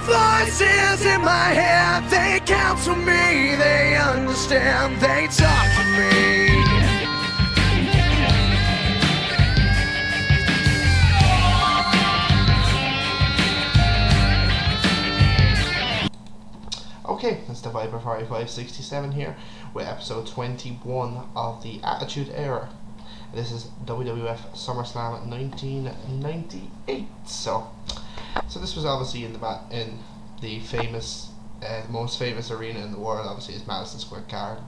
Voices in my head, they counsel me, they understand, they talk to me. Okay, that's the Viper 4567 here with episode 21 of the Attitude Era. This is WWF Summerslam 1998. So this was obviously in the famous, most famous arena in the world. Obviously, is Madison Square Garden,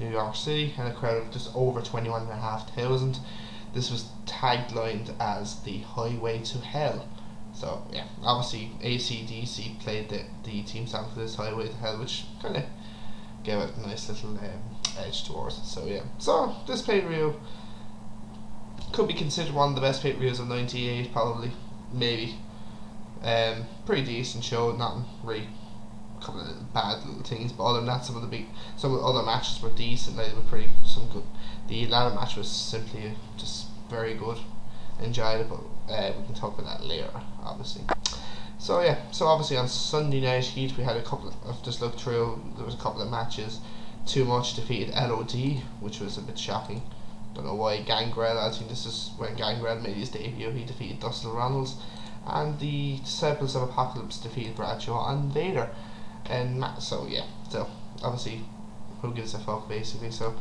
New York City, and a crowd of just over 21,500. This was taglined as the Highway to Hell. So yeah, obviously AC/DC played the team song for this Highway to Hell, which kind of gave it a nice little edge towards it. So yeah, so this pay-per-view could be considered one of the best pay-per-views of '98, probably, maybe. Pretty decent show, nothing really, a couple of bad little things, but other than that, some of the other matches were decent. Like, they were some good. The ladder match was simply just very good, enjoyed it, but we can talk about that later, obviously. So yeah, so obviously on Sunday Night Heat we had a couple of, just looked through, there was a couple of matches. Too Much defeated LOD, which was a bit shocking. Don't know why. Gangrel, I think this is when Gangrel made his debut. He defeated Dustin Runnels, and the Disciples of Apocalypse defeated Bradshaw and Vader. And so yeah, so obviously, who gives a fuck, basically. So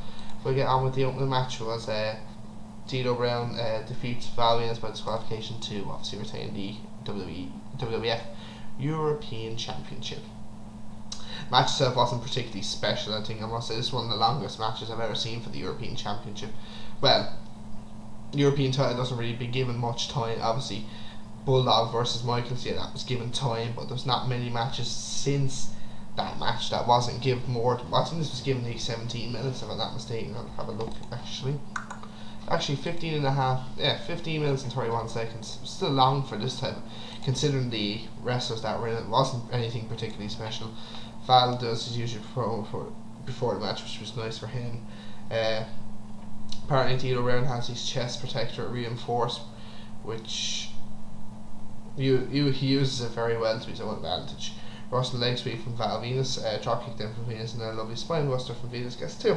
we'll get on with the opening match. Was Dlo Brown defeats Val Venis by disqualification to obviously retain the WWF European Championship. Match itself wasn't particularly special, I think. I must say this is one of the longest matches I've ever seen for the European Championship. Well, European title doesn't really be given much time. Obviously, Bulldog versus Michaels, yeah, that was given time, but there's not many matches since that match that wasn't given more. I think this was given like 17 minutes, if I'm not mistaken. I'll have a look. Actually 15 minutes and 31 seconds. Still long for this type, considering the wrestlers that were in it. Wasn't anything particularly special. Val does his usual promo before the match, which was nice for him. Apparently Dlo Brown has his chest protector reinforced, which he uses it very well to his own advantage. Russian leg sweep from Val Venis, drop kick down from Venis, and then a lovely spine buster from Venis gets 2.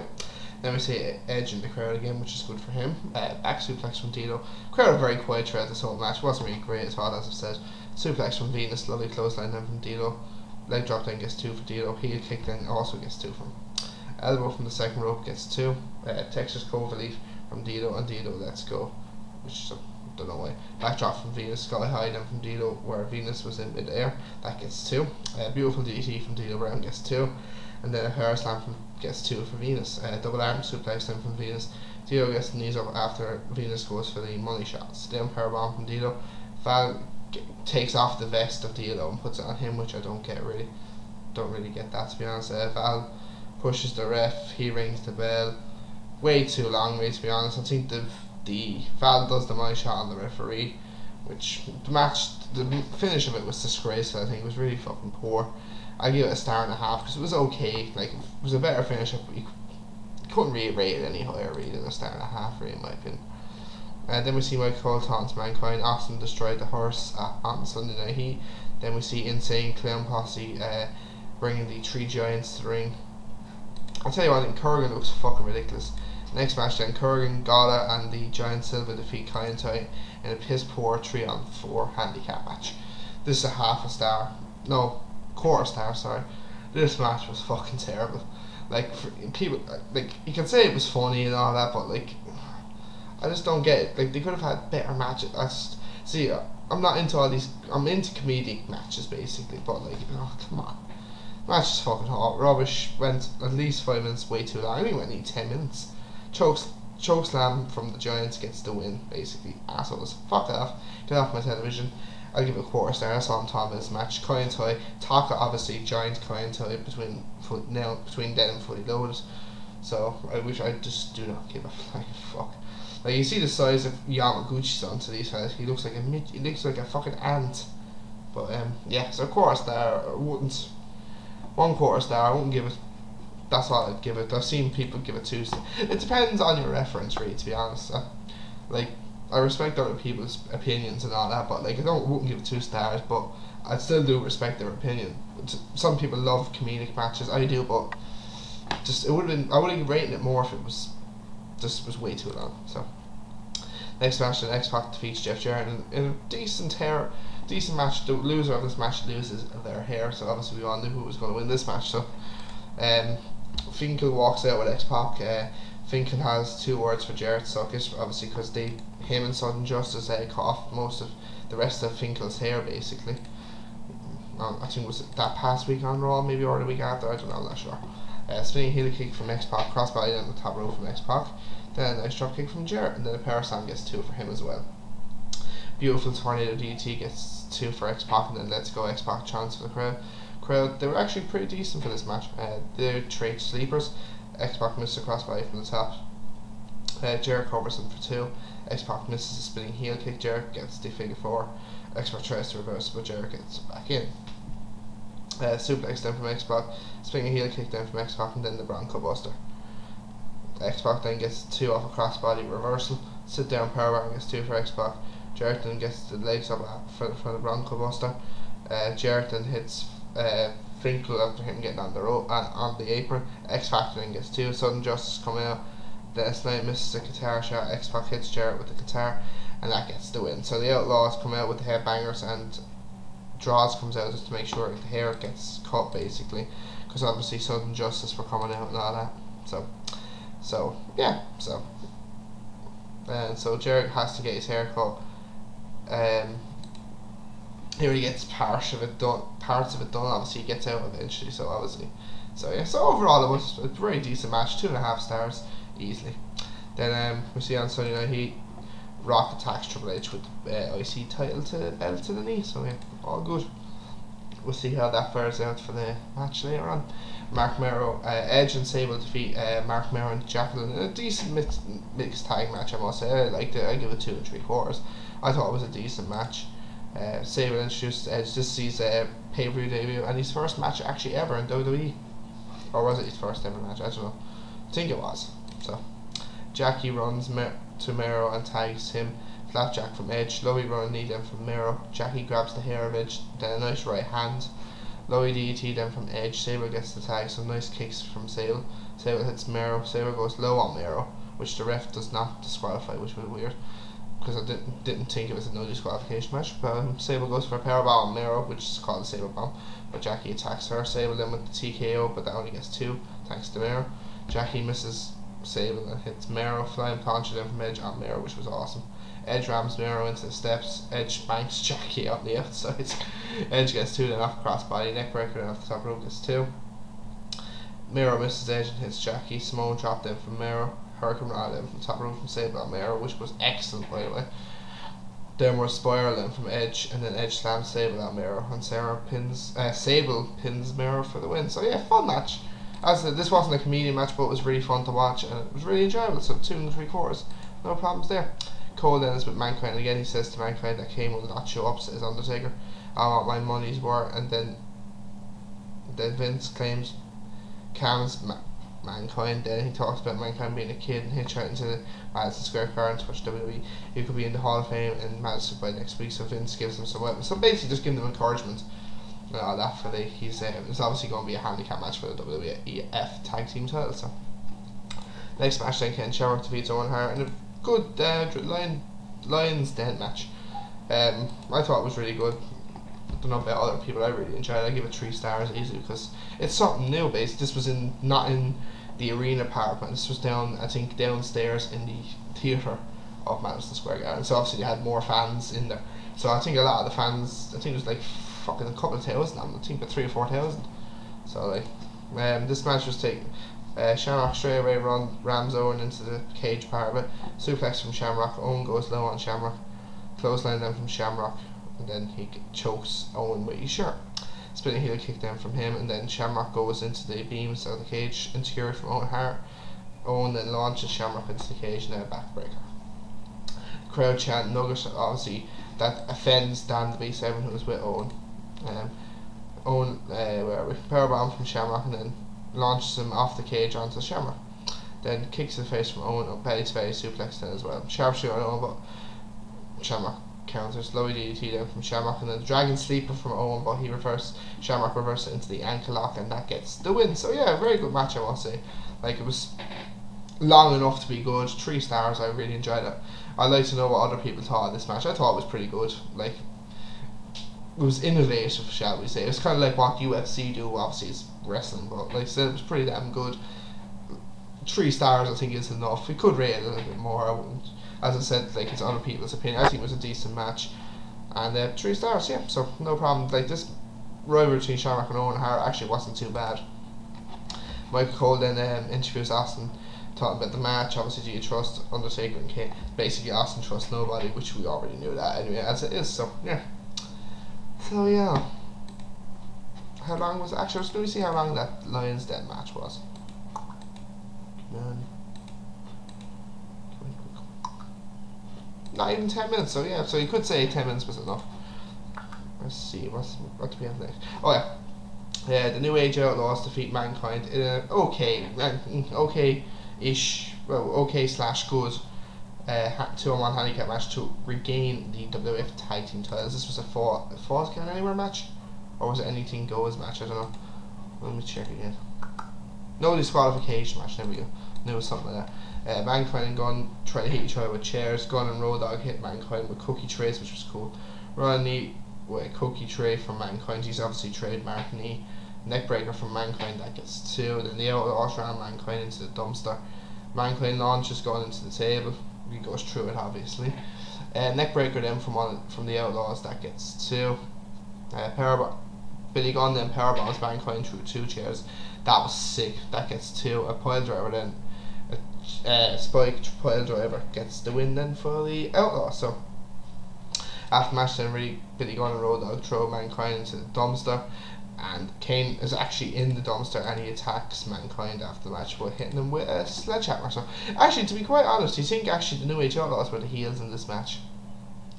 Then we see Edge in the crowd again, which is good for him. Back suplex from Dlo. Crowd are very quiet throughout this whole match. Wasn't really great as well, as I've said. Suplex from Venis, lovely clothesline then from Dlo. Leg drop then gets 2 for Dlo. Heel kick then also gets 2 from him. Elbow from the second rope gets 2. Texas Cloverleaf from Dlo, and Dlo lets go, which I don't know why. Backdrop from Venis, sky high then from Dlo, where Venis was in mid-air. That gets 2. Beautiful DDT from Dlo Brown gets 2. And then a power slam gets 2 for Venis. Double arm suplex then from Venis. Dlo gets the knees up after Venis goes for the money shots. Down power bomb from Dlo. Val takes off the vest of Dlo and puts it on him, which I don't really get that, to be honest. Val pushes the ref. He rings the bell. Way too long, really, to be honest. I think the Val does the money shot on the referee, which the finish of it was disgraceful. I think it was really fucking poor. I give it a 1.5 because it was okay. Like, it was a better finish up, but you couldn't really rate it any higher really than a 1.5, really, in my opinion. Then we see Mike Cole taunts Mankind. Austin destroyed the horse on Sunday Night Heat. Then we see Insane Clown Posse bringing the 3 Giants to the ring. I'll tell you what, I think Kurrgan looks fucking ridiculous. Next match then, Kurrgan, Golga and the Giant Silva defeat Kaientai in a piss poor 3-on-4 handicap match. This is a quarter star, sorry. This match was fucking terrible. Like, people, like, you can say it was funny and all that, but like, I just don't get it. Like, they could have had better matches. I'm not into all these. I'm into comedic matches basically, but like, oh come on, match is fucking hot. Rubbish. Went at least 5 minutes way too long. I think we need 10 minutes. Choke slam from the Giants gets the win. Basically, assholes. Fuck off. Get off my television. I'll give it a quarter star. That's all I'm talking about this match. Kaientai, Taka obviously giant Kaientai between dead and fully loaded. So I just do not give a flying fuck. Like, you see the size of Yamaguchi's onto these guys. He looks like a fucking ant. But yeah, so quarter star. I wouldn't. 1 quarter star. I wouldn't give it. That's all I'd give it. I've seen people give it 2 stars. It depends on your reference, really, to be honest. Like, I respect other people's opinions and all that, but like, wouldn't give it 2 stars. But I still do respect their opinion. Some people love comedic matches, I do, but just it would have been, I would have rated it more if it was way too long. So next match, the X-Pac defeats Jeff Jarrett in a decent match. The loser of this match loses their hair, so obviously we all knew who was going to win this match. So Finkel walks out with X-Pac. Finkel has 2 words for Jarrett, so I guess obviously because him and Sudden Justice cut off most of the rest of Finkel's hair basically. I think it was that past week on Raw, maybe, or the week after, I don't know, I'm not sure. Spinning heel kick from X-Pac, crossbody down the top rope from X-Pac, then a nice drop kick from Jarrett, and then a power slam gets 2 for him as well. Beautiful tornado DDT gets 2 for X-Pac, and then Let's Go X-Pac chants for the crowd. They were actually pretty decent for this match. They're trade sleepers. X-Pac missed a crossbody from the top. Jarrett covers him for 2. X-Pac misses a spinning heel kick. Jarrett gets the figure 4. X-Pac tries to reverse, but Jarrett gets back in. Suplex down from X-Pac, spinning heel kick down from X-Pac, and then the Bronco Buster. X-Pac then gets 2 off a crossbody reversal. Sit down powerbomb gets 2 for X-Pac. Jarrett then gets the legs up for the Bronco Buster. Jarrett then hits Finkel after him getting on the rope, on the apron. X-Pac then gets 2. Sudden Justice coming out. Dennis Knight misses a guitar shot. X-Pac hits Jarrett with the guitar, and that gets the win. So the Outlaws come out with the headbangers, and Draws comes out just to make sure the hair gets cut basically, because obviously Sudden Justice were coming out and all that. So Jarrett has to get his hair cut. Here he gets parts of it done. Obviously, he gets out eventually. So overall, it was a very decent match. 2.5 stars easily. Then we see on Sunday Night Heat, Rock attacks Triple H with the IC title to the belt to the knee. So yeah, all good. We'll see how that fares out for the match later on. Marc, Mero, Edge and Sable defeat Marc, Mero and Jacky in a decent mixed tag match, I must say. I liked it. I give it 2 3/4. I thought it was a decent match. Sable introduced Edge. This is his pay-per-view debut and his first match actually ever in WWE. Or was it his first ever match? I don't know. I think it was. So Jacky runs to Mero and tags him. Flapjack from Edge. Lovey run knee down from Mero. Jacky grabs the hair of Edge. Then a nice right hand. Lovey DDT then from Edge. Sable gets the tag. Some nice kicks from Sable. Sable hits Mero. Sable goes low on Mero, which the ref does not disqualify, which was weird, because I didn't think it was a no disqualification match. But Sable goes for a powerbomb on Mero, which is called a Sable bomb. But Jacky attacks her. Sable then with the TKO, but that only gets 2 thanks to Mero. Jacky misses Sable and hits Mero. Flying plancha down from Edge on Mero, which was awesome. Edge rams Mero into the steps. Edge banks Jacky on the outside. Edge gets 2 then off crossbody. Neckbreaker off the top rope gets 2. Mero misses Edge and hits Jacky. Samoan drop down from Mero. Hurricane Rod down from the top rope from Sable on Mero, which was excellent by the way. Downward spiral then from Edge, and then Edge slams Sable on Mero, and Sable pins Mero for the win. So yeah, fun match. As I said, this wasn't a comedian match, but it was really fun to watch, and it was really enjoyable. So 2 3/4, no problems there. Cole then is with Mankind again. He says to Mankind that Kane will not show up as Undertaker. I want my money's worth. And then Vince claims Cam's Mankind. Then he talks about Mankind being a kid and hitchhiking to the Madison Square Garden to watch WWE. He could be in the Hall of Fame in Madison by next week. So Vince gives him some weapons. So basically, just giving them encouragement. That for it's obviously going to be a handicap match for the WWF Tag Team title. So next match then, Ken Shamrock defeats Owen Hart in a good Lions Den match. I thought it was really good. I don't know about other people. I really enjoyed it. I give it 3 stars easily because it's something new. Basically, this was not in the arena part, but this was downstairs in the theatre of Madison Square Garden. So obviously they had more fans in there. So I think a lot of the fans, I think it was like fucking a couple of thousand. I think about 3,000 or 4,000. So like, this match was taken. Shamrock straight away rams Owen into the cage part of it. Suplex from Shamrock. Owen goes low on Shamrock. Clothesline then from Shamrock, and then he chokes Owen with his shirt. Spinning heel kick down from him, and then Shamrock goes into the beams of the cage, insecure from Owen Hart. Owen then launches Shamrock into the cage, and then a backbreaker. Crowd chant Nugget, obviously that offends Dan the B7 who was with Owen. Owen powerbomb from Shamrock, and then launches him off the cage onto Shamrock. Then kicks the face from Owen up, belly to belly suplex then as well. Sharpshooter on Owen, but Shamrock counters, low DDT then from Shamrock, and then the Dragon Sleeper from Owen, but Shamrock reversed it into the ankle lock, and that gets the win. So yeah, very good match, I must say. Like, it was long enough to be good. 3 stars, I really enjoyed it. I'd like to know what other people thought of this match. I thought it was pretty good. Like, it was innovative, shall we say. It was kind of like what UFC do. Obviously it's wrestling, but like I said, it was pretty damn good. 3 stars I think is enough. We could rate it a little bit more. I wouldn't, as I said, like, it's other people's opinion. I think it was a decent match, and 3 stars, yeah, so no problem. Like, this rivalry between Shamrock and Owen and Hart actually wasn't too bad. Michael Cole then interviews Austin, talking about the match. Obviously, do you trust Undertaker and Kane? Basically, Austin trusts nobody, which we already knew that anyway, as it is. So yeah. So yeah. How long was it? Actually, let me see how long that Lions Den match was. Not even 10 minutes. So yeah. So you could say 10 minutes was enough. Let's see what do we have next. Oh yeah. Yeah, the new Age Outlaws defeat Mankind in an okay-ish, well, okay/good 2-on-1 handicap match to regain the WWF Tag Team titles. This was a Falls Count Anywhere match, or was it Anything Goes match? I don't know. Let me check again. No disqualification match. There we go. There was something like that. Mankind and Gunn try to hit each other with chairs. Gunn and Road Dogg hit Mankind with cookie trays, which was cool. Rodney with a cookie tray from Mankind. He's obviously trademark knee. Neckbreaker from Mankind, that gets 2. Then the Outlaws ran Mankind into the dumpster. Mankind launches Gunn into the table. He goes through it, obviously. Neckbreaker then from the Outlaws, that gets 2. Billy Gunn then powerbombs Mankind through 2 chairs. That was sick. That gets 2. A pile driver then, a spike pile driver gets the win then for the Outlaws. So after match then, Billy Gunn and Road Dogg throw Mankind into the dumpster, and Kane is actually in the dumpster and he attacks Mankind after the match by hitting him with a sledgehammer. So actually, to be quite honest, you think actually the New Age Outlaws were the heels in this match.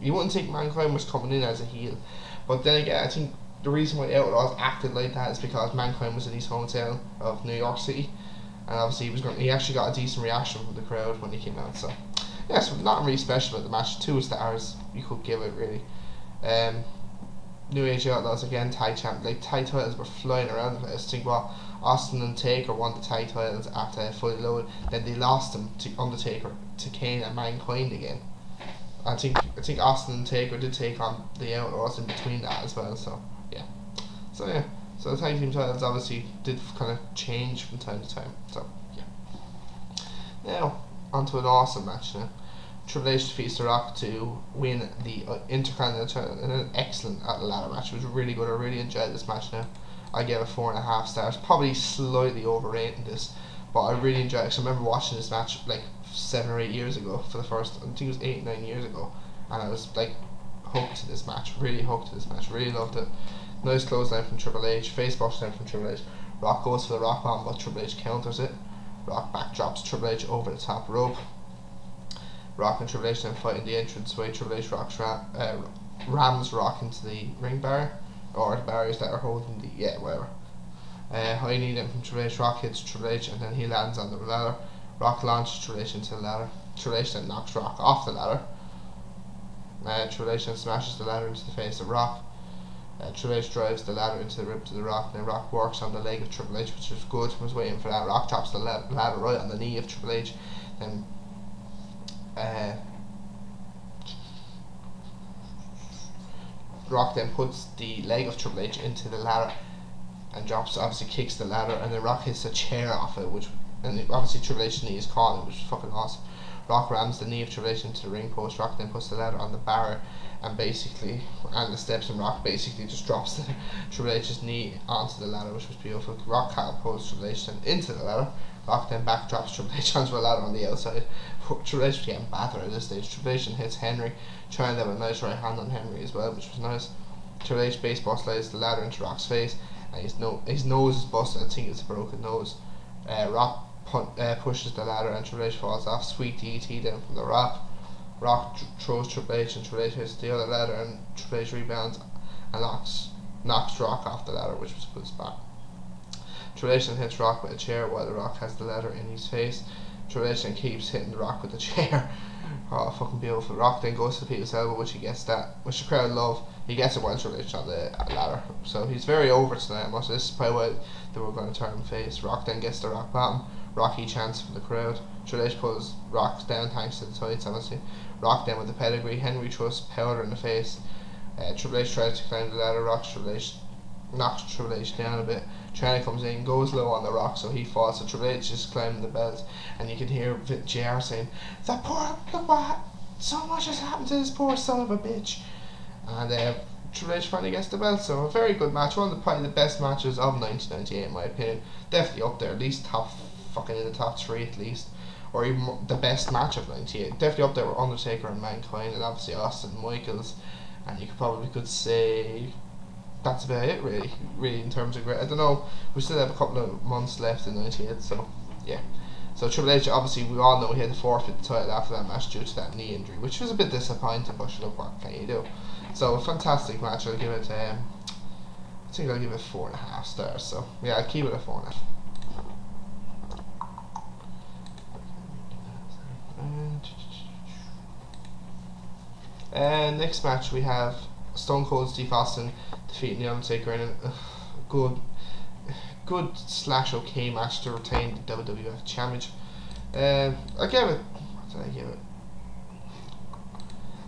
You wouldn't think Mankind was coming in as a heel, but then again, I think the reason why Outlaws acted like that is because Mankind was in his hometown of New York City, and obviously he actually got a decent reaction from the crowd when he came out. So yeah, so nothing really special about the match. 2 stars you could give it, really. New Age Outlaws again, tag champ. Like, tag titles were flying around the place. I think what Austin and Taker won the tag titles after Fully Loaded. Then they lost them to Undertaker, to Kane and Mankind again. I think Austin and Taker did take on the Outlaws in between that as well. So yeah. So yeah. So the tag team titles obviously did kind of change from time to time. So yeah. Now onto an awesome match now. Triple H defeats The Rock to win the Intercontinental title in an excellent ladder match. It was really good. I really enjoyed this match now. I gave it 4.5 stars. Probably slightly overrating this, but I really enjoyed it. So I remember watching this match like 7 or 8 years ago for the first, I think it was 8-9 years ago, and I was like hooked to this match. Really hooked to this match. Really loved it. Nice clothesline from Triple H. Face bush down from Triple H. Rock goes for the Rock bomb, but Triple H counters it. Rock backdrops Triple H over the top rope. Rock and Triple H then fight in the entranceway. Triple H rams Rock into the ring bar, or the barriers that are holding the, whatever. High knee then from Triple H. Rock hits Triple H and then he lands on the ladder. Rock launches Triple H into the ladder. Triple H then knocks Rock off the ladder. Triple H then smashes the ladder into the face of Rock. Triple H drives the ladder into the ribs of the Rock, and then Rock works on the leg of Triple H, which was good. I was waiting for that. Rock drops the ladder right on the knee of Triple H. Then Rock then puts the leg of Triple H into the ladder and obviously kicks the ladder, and then Rock hits a chair off it, and obviously Triple H's knee is caught, which is fucking awesome. Rock rams the knee of Triple H into the ring post. Rock then puts the ladder on the bar and the steps, and Rock basically just drops Triple H's knee onto the ladder, which was beautiful. Rock catapults Triple H then into the ladder. Rock then backdrops Triple H onto a ladder on the outside. Triple H was getting battered at this stage. Triple H hits Henry, trying to have a nice right hand on Henry as well, which was nice. Triple H baseball slides the ladder into Rock's face, and his nose is busted. I think it's a broken nose. Rock pushes the ladder and Triple H falls off. Sweet DDT then from the Rock. Rock throws Triple H and Triple H hits the other ladder, and Triple H rebounds and knocks Rock off the ladder, which was a good spot. Triple H then hits Rock with a chair while the Rock has the ladder in his face. Triple H then keeps hitting the Rock with the chair. Oh, fucking beautiful. Rock then goes to the people's elbow, which the crowd love. He gets it once Triple H on the ladder, so he's very over tonight. So this is probably why they were going to turn him face. Rock then gets the rock bottom. Rocky chants from the crowd. Triple H pulls Rock down thanks to the tights, obviously. Rock then with the pedigree. Henry thrusts powder in the face. Triple H tries to climb the ladder. Knocks Triple H down a bit. Trina comes in, goes low on the Rock, so he falls. So Triple H is climbing the belt, and you can hear JR saying, "That poor, look what, so much has happened to this poor son of a bitch." And Triple H finally gets the belt. So a very good match, one of probably the best matches of 1998 in my opinion. Definitely up there, at least in the top 3 at least, or even the best match of 98. Definitely up there with Undertaker and Mankind, and obviously Austin and Michaels. And you could say that's about it really in terms of great. I don't know, we still have a couple of months left in 98, so yeah. So Triple H, obviously we all know he had to forfeit the title after that match due to that knee injury, which was a bit disappointing, but look, what can you do? So a fantastic match. I'll give it I think I'll give it 4.5 stars, so yeah, I'll keep it at 4.5. Next match we have Stone Cold Steve Austin defeating the Undertaker in a good / okay match to retain the WWF Championship.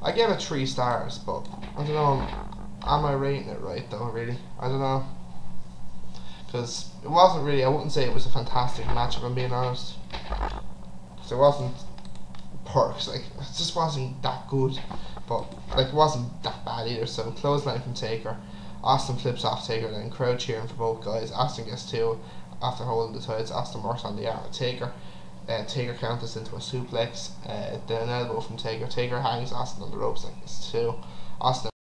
I gave it 3 stars, but I don't know, am I rating it right though, really? I don't know, because it wasn't really, I wouldn't say it was a fantastic match if I'm being honest, because it wasn't like, it just wasn't that good, but like it wasn't that bad either. So clothesline from Taker, Austin flips off Taker, then crowd cheering for both guys. Austin gets 2 after holding the tights. Austin works on the arm of Taker. Taker counters into a suplex, then an elbow from Taker. Taker hangs Austin on the ropes like this too. Austin